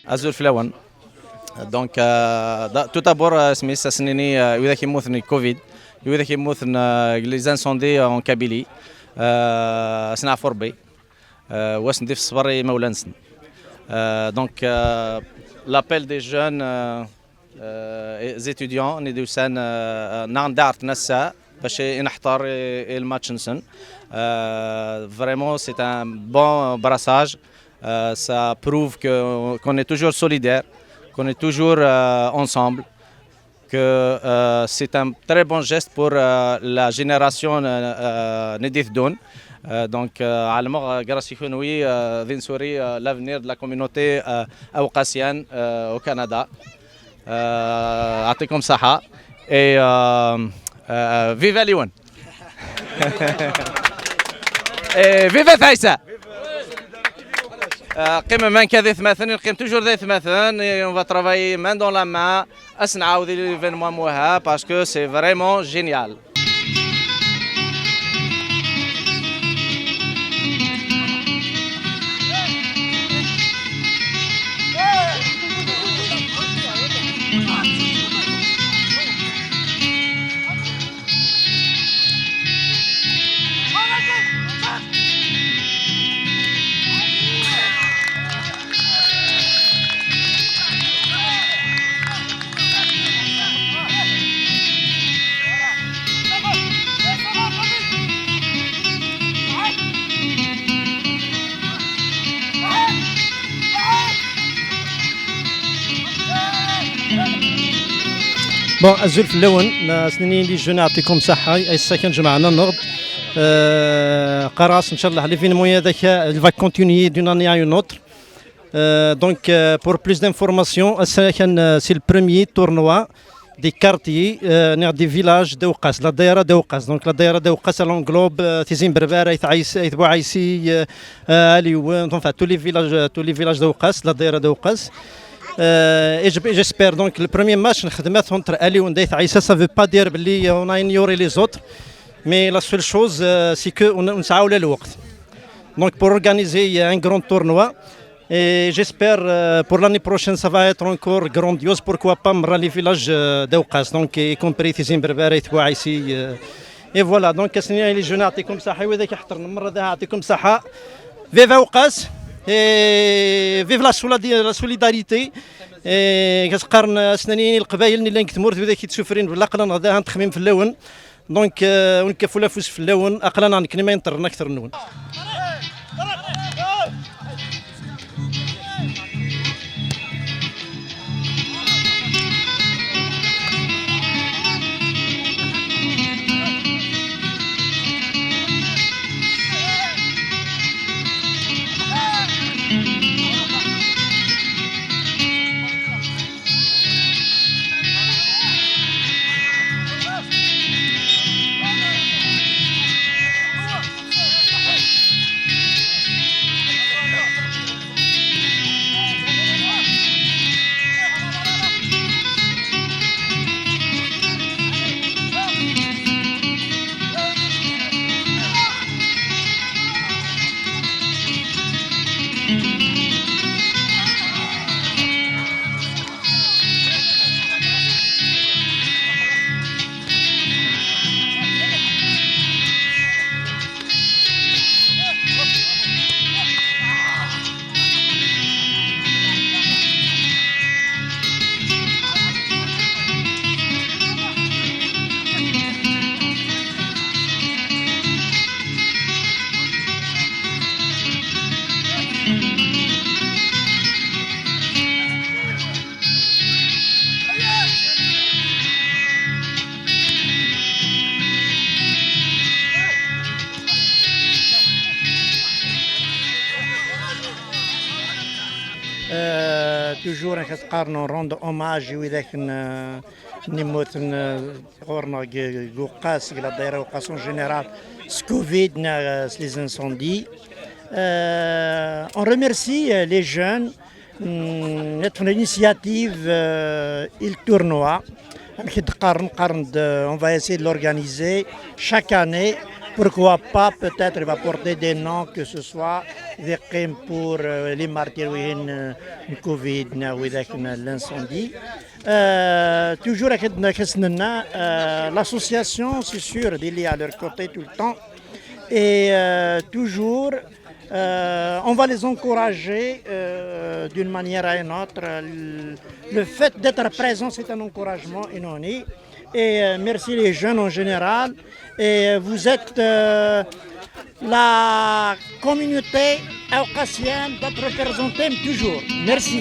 Azul Flawan. Donc, tout d'abord, Smith, Asnini, Uda Kimouthni Covid, Uda Kimouthna les incendies en Kabylie, Sna Forbe, Wasndif Svari Maulansen. Donc, l'appel des jeunes étudiants, Nidousan, Nandart Nassa, Paché Inahtar et le Matchinson. Vraiment, c'est un bon brassage. Ça prouve qu'on est toujours solidaire, qu'on est toujours ensemble, que c'est un très bon geste pour la génération Nedith Doun. Donc, l'avenir de la communauté awqasienne au Canada. Atikum Saha et vive Lyon. Et vive Thaïsa. قيمة من كذا ثماثن قيم توجور ذي ثماثن on va travailler main dans la main أسنعوا ذي l'événement موها parce que c'est vraiment génial. بون أزول في اللون سنين اللي جونا يعطيكم صحة أي ساكن جمعنا النهض قراص إن شاء الله l'événement هذاك il va continuer d'une année à une autre donc pour plus d'informations c'est le premier tournoi des quartiers des villages d'Ouqas la daïra d'Ouqas donc la daïra d'Ouqas elle englobe Tizim Berbera Aït Bouaïssi Alioune enfin tous les villages d'Ouqas la daïra d'Ouqas et j'espère donc le premier match entre Alioune et Aïssa ça veut pas dire qu'on a ignoré les autres mais la seule chose c'est que on s'aoule le temps donc pour organiser un grand tournoi et j'espère pour l'année prochaine ça va être encore grandiose pourquoi pas les villages d'Ouqas donc y compris Tizim Berbera et Bouaïssi et voilà donc les jeunes يعطيكم صحة وذاك يحضر المرة ذا يعطيكم صحة vive Ouqas et vive la solidarité كتقارن اسنانين القبائل اللي كتمرت وذاك كيتسفرين بالاقل هذا تخميم في اللون دونك ونكفوا لافوس في اللون اقلا نكني ما ينطرنا اكثر نون toujours نقارنوا rendre hommage وذاك نموت غورنا قوقاس قلا دايره وقاس en général Covid les incendies. On remercie les jeunes notre initiative il tournoi. On va essayer de l'organiser chaque année. Pourquoi pas, peut-être il va porter des noms, que ce soit pour les martyrs du Covid ou l'incendie. Toujours l'association, c'est sûr, il est à leur côté tout le temps. Et toujours, on va les encourager d'une manière à une autre. Le fait d'être présent, c'est un encouragement inouï. Et merci les jeunes en général. Et vous êtes la communauté aucasienne d'être représentée toujours. Merci.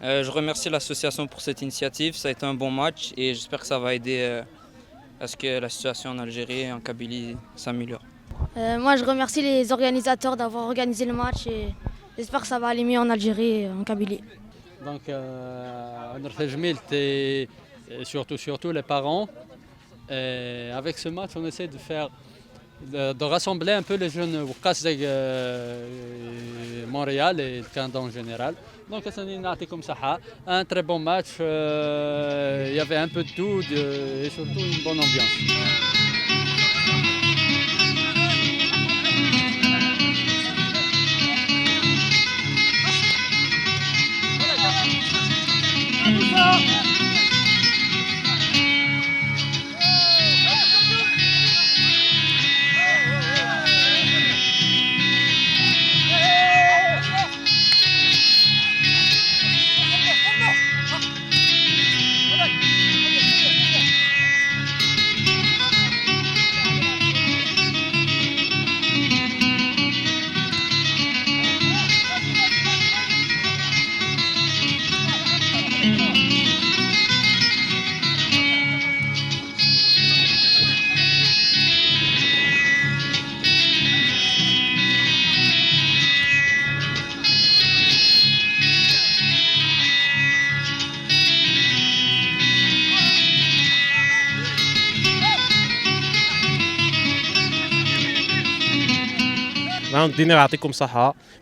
Je remercie l'association pour cette initiative, ça a été un bon match et j'espère que ça va aider à ce que la situation en Algérie et en Kabylie s'améliore. Moi je remercie les organisateurs d'avoir organisé le match et j'espère que ça va aller mieux en Algérie et en Kabylie. Donc notre Jmil et surtout les parents. Et avec ce match on essaie de rassembler un peu les jeunes Oukas de Montréal et le Canada en général. Donc c'est comme ça, un très bon match, il y avait un peu de tout et surtout une bonne ambiance.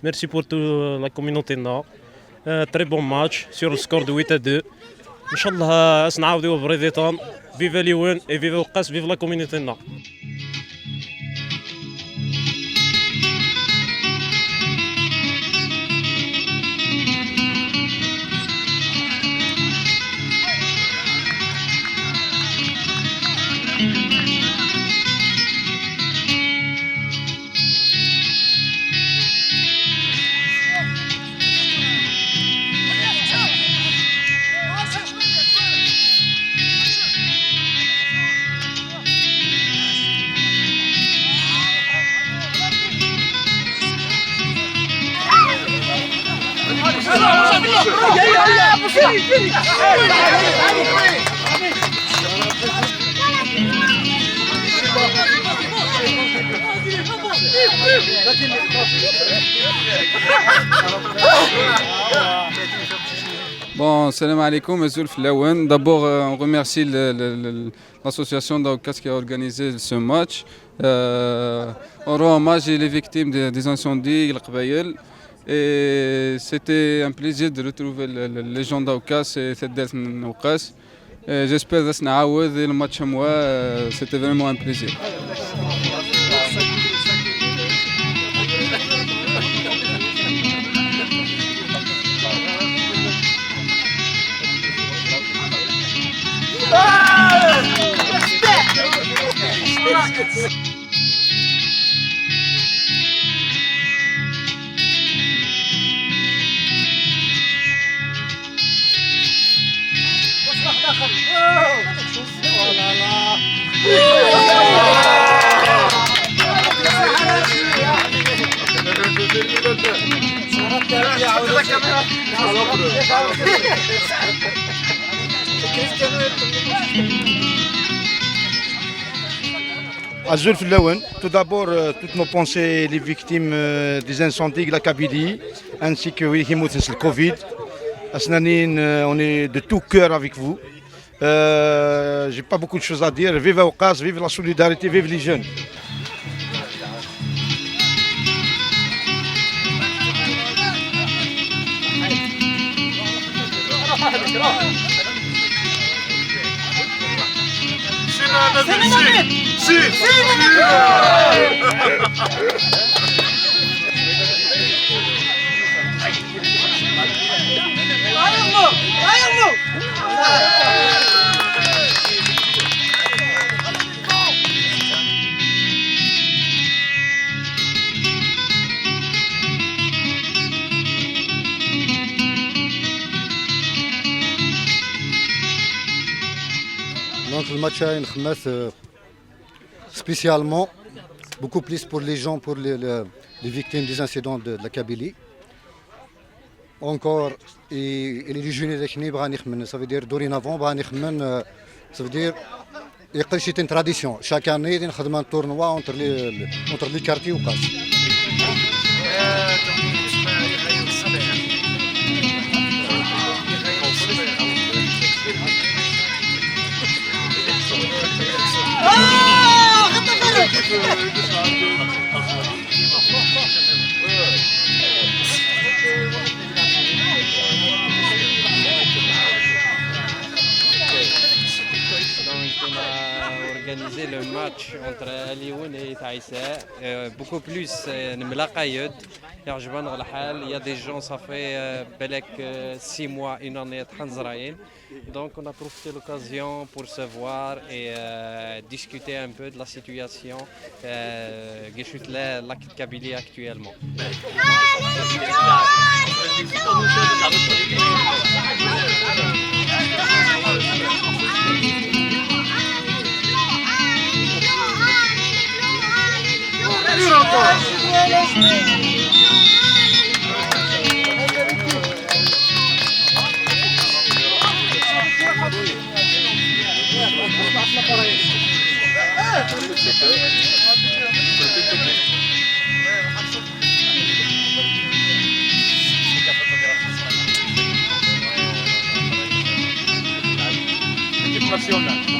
Merci pour toute la communauté nord. Très bon match sur le score de 8-2. Inch'Allah, نعاودوا بريفيتون. Vive Lyon et vive Oukas, vive la communauté nord. Bon, salam alaikum, d'abord, on remercie l'association d'Aucas qui a organisé ce match. On rend hommage aux victimes des incendies, et c'était un plaisir de retrouver les gens d'Aucas et cette date d'Aucas. J'espère que نعاود le match à moi. C'était vraiment un plaisir. Azul Flawen, tout d'abord, toutes nos pensées les victimes des incendies de la Kabylie, ainsi que les le Covid. Asnanine, on est de tout cœur avec vous. J'ai pas beaucoup de choses à dire. Vive Aoukas, vive la solidarité, vive les jeunes. Donc le match à Khmas spécialement, beaucoup plus pour les gens, pour les victimes des incidents de la Kabylie. Encore, et les jeunes ça veut dire dorénavant, ça veut dire c'est une tradition. Chaque année, il y a un tournoi entre les quartiers ou pas. Organiser le match entre Alioune et Taïsa, beaucoup plus Nmlaqayed, il y a des gens, ça fait 6 mois, une année Hanzraïn. Donc on a profité de l'occasion pour se voir et discuter un peu de la situation la Kabylie actuellement. Nacional.